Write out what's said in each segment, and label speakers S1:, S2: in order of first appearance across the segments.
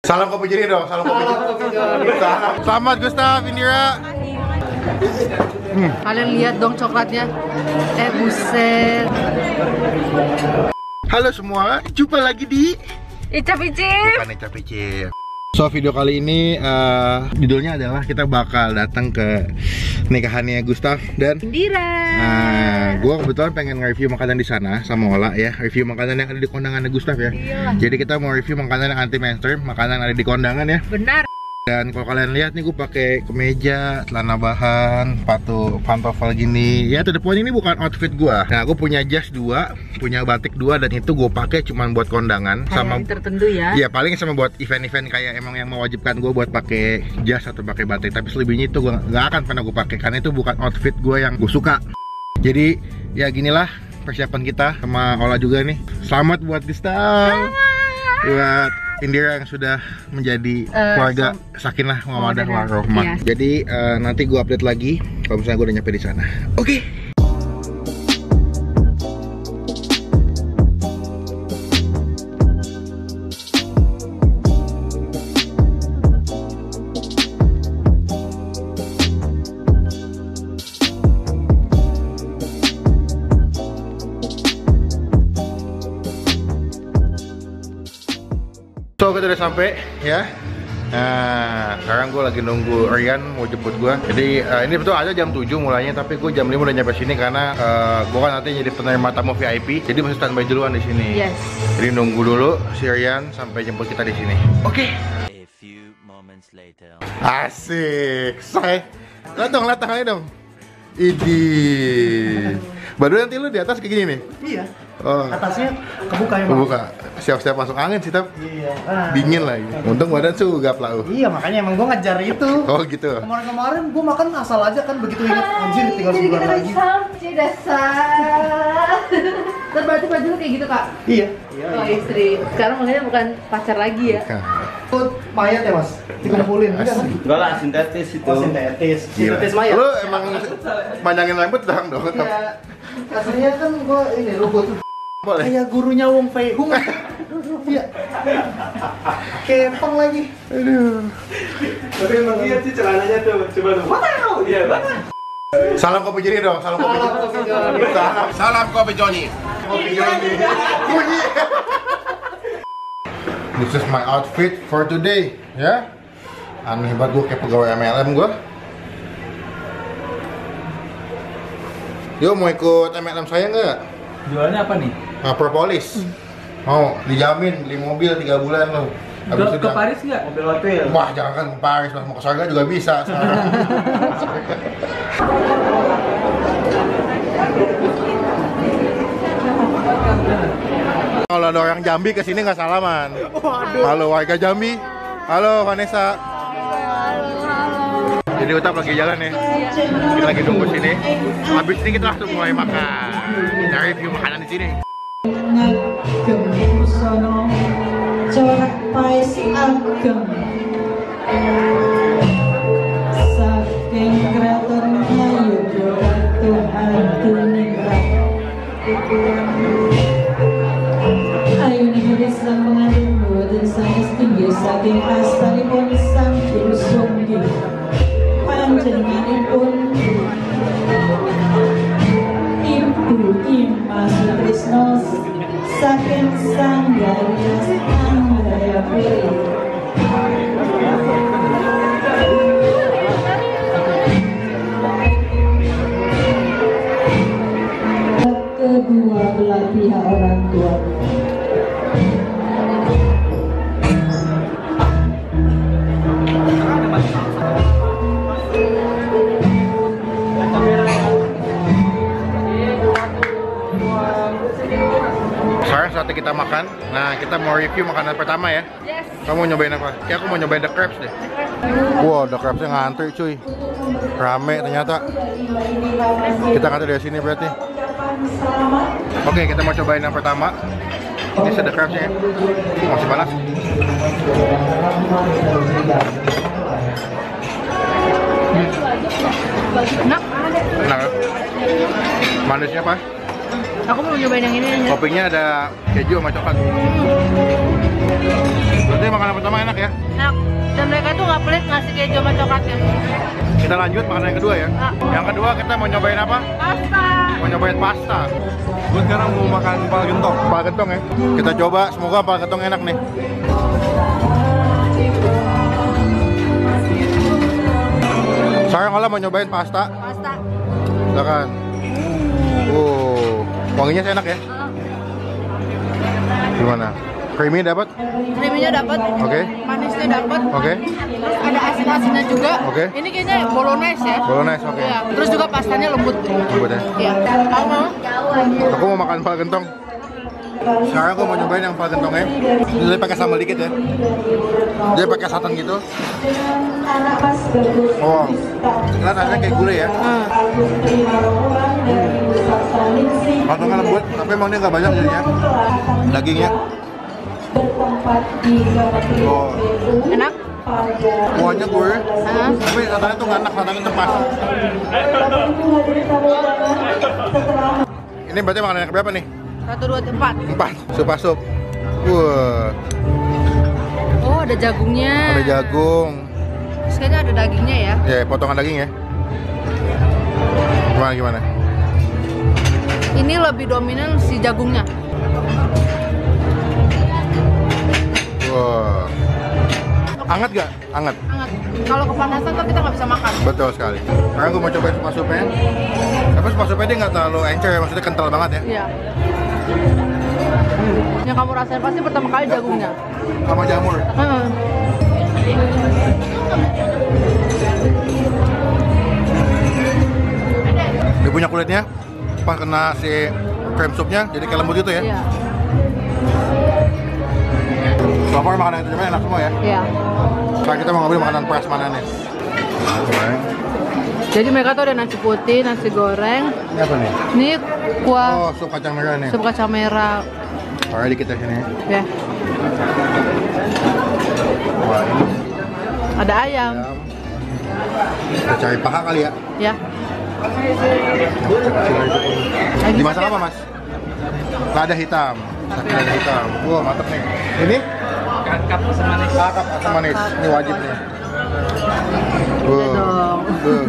S1: Salam kopi jadi dong, salam kopi jadi. Selamat Gustaf, Indira.
S2: Kalian lihat dong coklatnya. Buset.
S1: Halo semua, jumpa lagi di
S2: Icap Icip.
S1: Bukan Icap Icip. So video kali ini judulnya adalah kita bakal datang ke nikahannya Gustaf dan
S2: Indira.
S1: Nah, gue kebetulan pengen nge-review makanan di sana sama Ola ya, review makanan yang ada di kondangannya Gustaf ya.
S2: Iyalah.
S1: Jadi kita mau review makanan yang anti mainstream, makanan yang ada di kondangan ya.
S2: Benar.
S1: Dan kalau kalian lihat nih, gue pakai kemeja, celana bahan, sepatu pantofel gini. Ya, to the point ini bukan outfit gue. Nah, gue punya jas 2, punya batik 2, dan itu gue pakai cuman buat kondangan sama
S2: tertentu ya.
S1: Iya, paling sama buat event-event kayak emang yang mewajibkan gue buat pakai jas atau pakai batik. Tapi selebihnya itu gue nggak akan pernah gue pakai karena itu bukan outfit gue yang gue suka. Jadi ya ginilah persiapan kita sama Ola juga nih. Selamat buat Gustaf. Buat Indira yang sudah menjadi keluarga sakinah mawaddah warahmah. Iya. Jadi nanti gue update lagi kalau misalnya gue udah nyampe di sana. Oke. So kita udah sampai ya. Nah sekarang gue lagi nunggu Rian mau jemput gue. Jadi ini betul aja jam 7 mulainya, tapi gue jam 5 udah nyampe sini karena gue kan nanti jadi penerima tamu VIP. Jadi masih standby duluan di sini.
S2: Yes.
S1: Jadi nunggu dulu si Rian sampai jemput kita di sini. Oke.
S3: A few moments later.
S1: Asik. Say. Lihat dong, lihat tangannya dong. Idih. Baru nanti lu di atas kayak gini nih.
S4: Iya.
S1: Oh.
S4: Atasnya kebuka ya, Bang?
S1: Kebuka. Siap-siap masuk angin sih, tapi
S4: Iya.
S1: dingin lagi. Untung badan sugap lah.
S4: Iya, makanya emang gua ngejar itu.
S1: Oh gitu.
S4: Kemarin-kemarin gua makan asal aja kan, begitu ingat anjir tinggal sebulan lagi.
S2: Sampai dasar. Terus berarti baju lu kayak gitu, Kak?
S4: Iya.
S2: Oh, istri. Sekarang maksudnya bukan pacar lagi ya?
S1: Bukan.
S4: Itu mayat ya, Mas? Dikumpulin enggak kan?
S5: Enggak lah, sintetis itu.
S4: Oh, sintetis.
S1: Gila.
S4: Sintetis mayat.
S1: Lu emang panjangin rambut dong.
S4: Iya. Aslinya kan gua ini rumput.
S1: Boleh.
S4: Kayak gurunya Wong Fei Hung. Iya. Kempeng lagi.
S1: Aduh.
S5: Tapi emang lihat sih celananya tuh, coba tuh. Wow, iya banget.
S1: Salam kopi jadi dong, salam kopi. Salam kopi Joni. Kopi Joni. Bunyi. This is my outfit for today, ya. Aneh banget gue kayak pegawai MLM gue. Yo, mau ikut MLM saya nggak?
S5: Jualnya apa nih?
S1: Propolis. Mau dijamin beli mobil 3 bulan loh. Habis itu
S5: Ke Paris nggak? Mobil hotel.
S1: Wah, jangan kan ke Paris, mau ke surga juga bisa sekarang. Kalau ada orang Jambi kesini nggak salaman. Halo warga Jambi. Halo Vanessa. Jadi Utap lagi jalan ya. Kita lagi nunggu sini. Habis ini kita langsung mulai makan. Kita review makanan di sini.
S6: Corak pais ageng saking kraton Ayodya Tuhan tuningrat ayo nih sang pengantin boten sanes tinggi saking astanipun sang guru sunggi panjenenganipun Ibu Imas Trisno saking Sanggaya Sanggaya Puri kedua belah pihak orang tua.
S1: Sekarang saatnya kita makan. Nah, kita mau review makanan pertama ya.
S2: Yes.
S1: Kamu mau nyobain apa? Ya, aku mau nyobain the crabs deh. Wow, the crabsnya ngantri cuy. Rame ternyata. Kita ngantri dari sini berarti. Oke, kita mau cobain yang pertama. Ini ada crabsnya ya. Masih panas.
S2: Enak.
S1: Enak ya? Manisnya pas.
S2: Aku mau nyobain yang ini aja.
S1: Toppingnya ada keju sama coklat. Berarti makanan pertama enak ya?
S2: Enak. Dan mereka tuh nggak pelit ngasih keju sama coklatnya.
S1: Kita lanjut makanan yang kedua ya. Yang kedua kita mau nyobain apa?
S2: Pasta.
S1: Mau nyobain pasta.
S5: Gue sekarang mau makan kepala gentong.
S1: Kepala gentong ya. Kita coba, semoga kepala gentong enak nih. Sekarang kalau mau nyobain pasta,
S2: Pasta.
S1: silakan. Wanginya sih enak ya. Gimana? Creamy dapat?
S2: Creamy-nya dapat.
S1: Oke.
S2: Manisnya dapat.
S1: Oke.
S2: Terus ada asin-asinnya juga.
S1: Oke.
S2: Ini kayaknya bolognese ya.
S1: Bolognese, oke.
S2: Iya. Terus juga pastanya lembut.
S1: Lembut ya.
S2: Iya. Kamu mau?
S1: Aku mau makan kepala gentong. Sekarang aku mau nyobain yang kepala gentongnya. Dia pakai sambal dikit ya. Dia pakai santan gitu. Oh, kita rasanya kayak gulai ya. Potongnya lembut, tapi emang dia nggak banyak jadinya. Dagingnya. Oh,
S2: Enak?
S1: kuahnya gurih. Tapi santannya tuh nggak enak, santannya cepat. Ini berarti makanan yang berapa nih?
S2: 1, 2, 4.
S1: 4, sup. Wah,
S2: Oh, ada jagungnya.
S1: ada jagung.
S2: Terus kayaknya ada dagingnya ya.
S1: Ya, potongan daging ya. Gimana?
S2: Ini lebih dominan si jagungnya.
S1: Wah. Anget gak? Anget.
S2: Hangat. Kalau kepanasan tuh kita nggak bisa makan.
S1: Betul sekali. Sekarang gue mau cobain sup-supnya. Tapi sup-supnya dia nggak terlalu encer ya, maksudnya kental banget ya.
S2: Iya. Yang kamu rasain pasti pertama kali jagungnya.
S1: Sama jamur.
S2: Heeh.
S1: Dia punya kulitnya pas kena si cream soupnya jadi kayak lembut gitu ya.
S2: Iya.
S1: So far makanan itu enak semua ya.
S2: Iya.
S1: Sekarang kita mau ngambil makanan prasmanan nih.
S2: Jadi mereka tuh ada nasi putih, nasi goreng.
S1: Ini apa nih?
S2: Ini kuah
S1: Oh, sup kacang merah nih.
S2: sup kacang merah.
S1: Taruh dikit ya sini.
S2: Ya.
S1: Wah, ini
S2: Ada ayam.
S1: ayam. Kita cari paha kali ya.
S2: Ya.
S1: Dimasak apa mas? Lada hitam. Lada hitam. Wah mantep nih. Ini? Kakap asam manis. Kakap asam manis. Ini wajib nih.
S2: Iya dong.
S1: Tuh.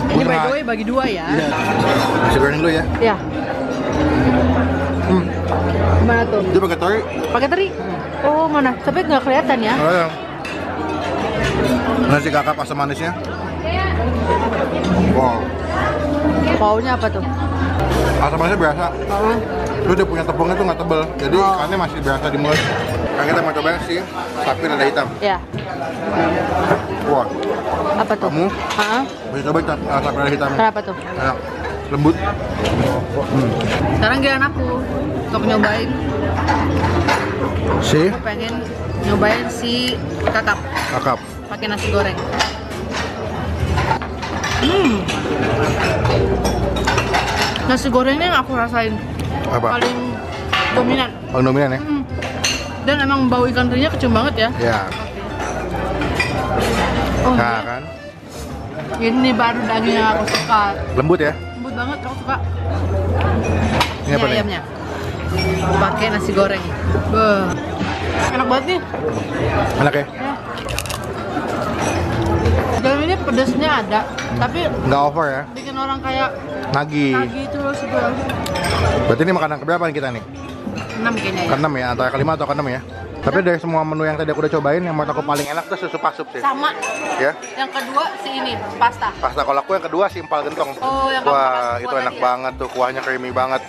S2: Ini by the way bagi 2 ya.
S1: Iya. Nasi goreng dulu ya.
S2: Ya. Gimana tuh?
S1: Dia pakai tori.
S2: Pakai teri? Oh mana? Tapi nggak kelihatan ya.
S1: Oh, ya. Nasi kakap asam manisnya. Wow.
S2: Baunya apa tuh?
S1: Asam manisnya berasa.
S2: Oh.
S1: Lu dia punya tepungnya tuh nggak tebel. Jadi ikannya masih berasa di mulut. Sekarang kita mau cobain sih sapi lada hitam.
S2: Ya.
S1: Wah.
S2: Apa tuh?
S1: Kamu?
S2: Hah?
S1: Bisa cobain sapi lada hitam.
S2: Kenapa tuh?
S1: Enak. Lembut.
S2: Sekarang giliran aku untuk nyobain.
S1: Si
S2: Aku pengen nyobain si kakap
S1: kakap.
S2: pakai nasi goreng. Nasi gorengnya yang aku rasain
S1: Apa?
S2: paling dominan.
S1: Paling dominan ya?
S2: Dan emang bau ikan terinya kecium banget ya.
S1: Ya.
S2: Oh,
S1: Nah kan.
S2: ini baru daging yang aku suka.
S1: Lembut ya?
S2: Lembut banget, aku suka.
S1: Ini apa nih?
S2: ayamnya. Pakai nasi goreng. Beuh. Enak banget nih.
S1: Enak ya?
S2: Dalam ini pedesnya ada, tapi
S1: Nggak over ya?
S2: bikin orang kayak
S1: Nagi.
S2: lagi terus itu.
S1: Berarti ini makanan keberapa nih kita nih?
S2: 6 kayaknya ya.
S1: Keenam ya? Antara kelima atau keenam ya? Tapi dari semua menu yang tadi aku udah cobain, yang menurut aku paling enak tuh susu pasup sih.
S2: Sama.
S1: Ya?
S2: Yang kedua si ini, pasta.
S1: Pasta kalau aku yang kedua sih empal gentong.
S2: Oh, yang kamu
S1: Wah,
S2: makan
S1: itu
S2: kuah
S1: enak
S2: tadi ya?
S1: banget tuh, kuahnya creamy banget.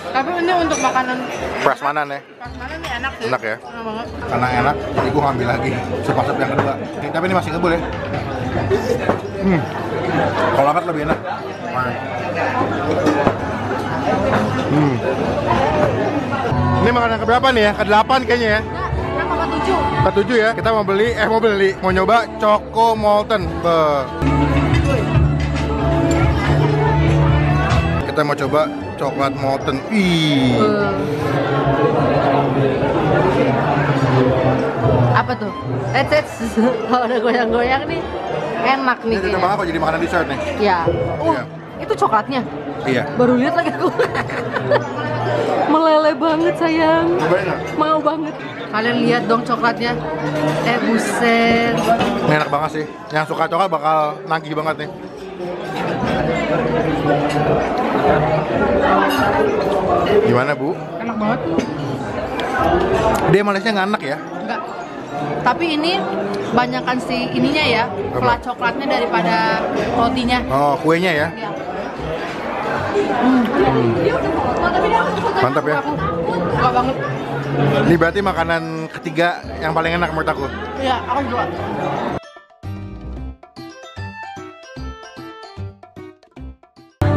S2: Tapi ini untuk makanan
S1: Prasmanan ya?
S2: prasmanan nih enak sih.
S1: Enak ya?
S2: Enak banget.
S1: Karena enak, jadi gua ambil lagi sup pasup yang kedua. Tapi ini masih ngebul ya? Kalau hangat lebih enak. Ini makanan keberapa nih ya? Ke-8 kayaknya ya?
S2: Berapa ke-7?
S1: Ke-7 ya? Kita mau nyoba Choco Molten. Kita mau coba coklat molten. Ih.
S2: Apa tuh? Kalau ada goyang-goyang nih enak nih
S1: Ini cocok
S2: kayaknya.
S1: banget kok jadi makanan dessert nih.
S2: Ya.
S1: Iya.
S2: Itu coklatnya.
S1: Iya.
S2: Baru lihat lagi aku. Meleleh banget sayang.
S1: Cobain nggak?
S2: Mau banget. Kalian lihat dong coklatnya. Buset.
S1: Ini enak banget sih. Yang suka coklat bakal nagih banget nih. Gimana Bu?
S2: Enak banget.
S1: Dia manisnya nggak enak ya?
S2: Enggak. Tapi ini banyakan si ininya ya, flat coklatnya daripada rotinya.
S1: Oh, kuenya ya?
S2: Iya.
S1: Mantap ya?
S2: Suka banget.
S1: Ini berarti makanan ketiga yang paling enak menurut aku.
S2: Iya, aku juga.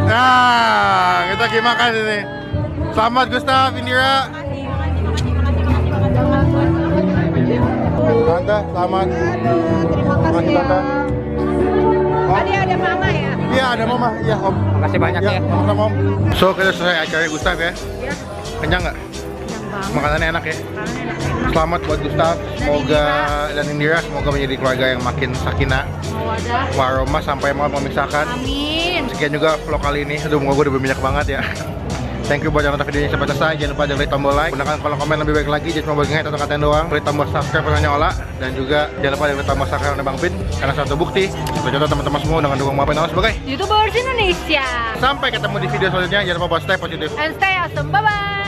S1: Nah, kita lagi makan ini. Selamat Gustaf, Indira. Tante, selamat.
S2: Terima kasih ya.
S1: Tante.
S2: Tadi ada mama ya?
S1: Iya, ada mama. Iya, Om.
S5: Makasih banyak ya.
S1: Sama-sama, Om. So, kita selesai acara Gustaf ya.
S2: Iya.
S1: Kenyang nggak?
S2: Kenyang banget.
S1: Makanannya enak ya?
S2: Makanannya enak.
S1: Selamat buat Gustaf. Semoga dan Indira semoga menjadi keluarga yang makin sakinah,
S2: Wadah.
S1: warahmah sampai mau memisahkan.
S2: Amin.
S1: Sekian juga vlog kali ini. Aduh, muka gue udah berminyak banget ya. Thank you buat yang nonton videonya sampai selesai. Jangan lupa klik tombol like, gunakan kolom komen lebih baik lagi. Jangan cuma bagian atau katain doang. Klik tombol subscribe punya Ola. Dan juga jangan lupa klik tombol subscribe Bang Bin. Karena satu bukti, contoh teman-teman semua dengan dukung Bang Bin sebagai
S2: YouTubers Indonesia.
S1: sampai ketemu di video selanjutnya. Jangan lupa buat stay positif.
S2: And stay awesome. Bye-bye.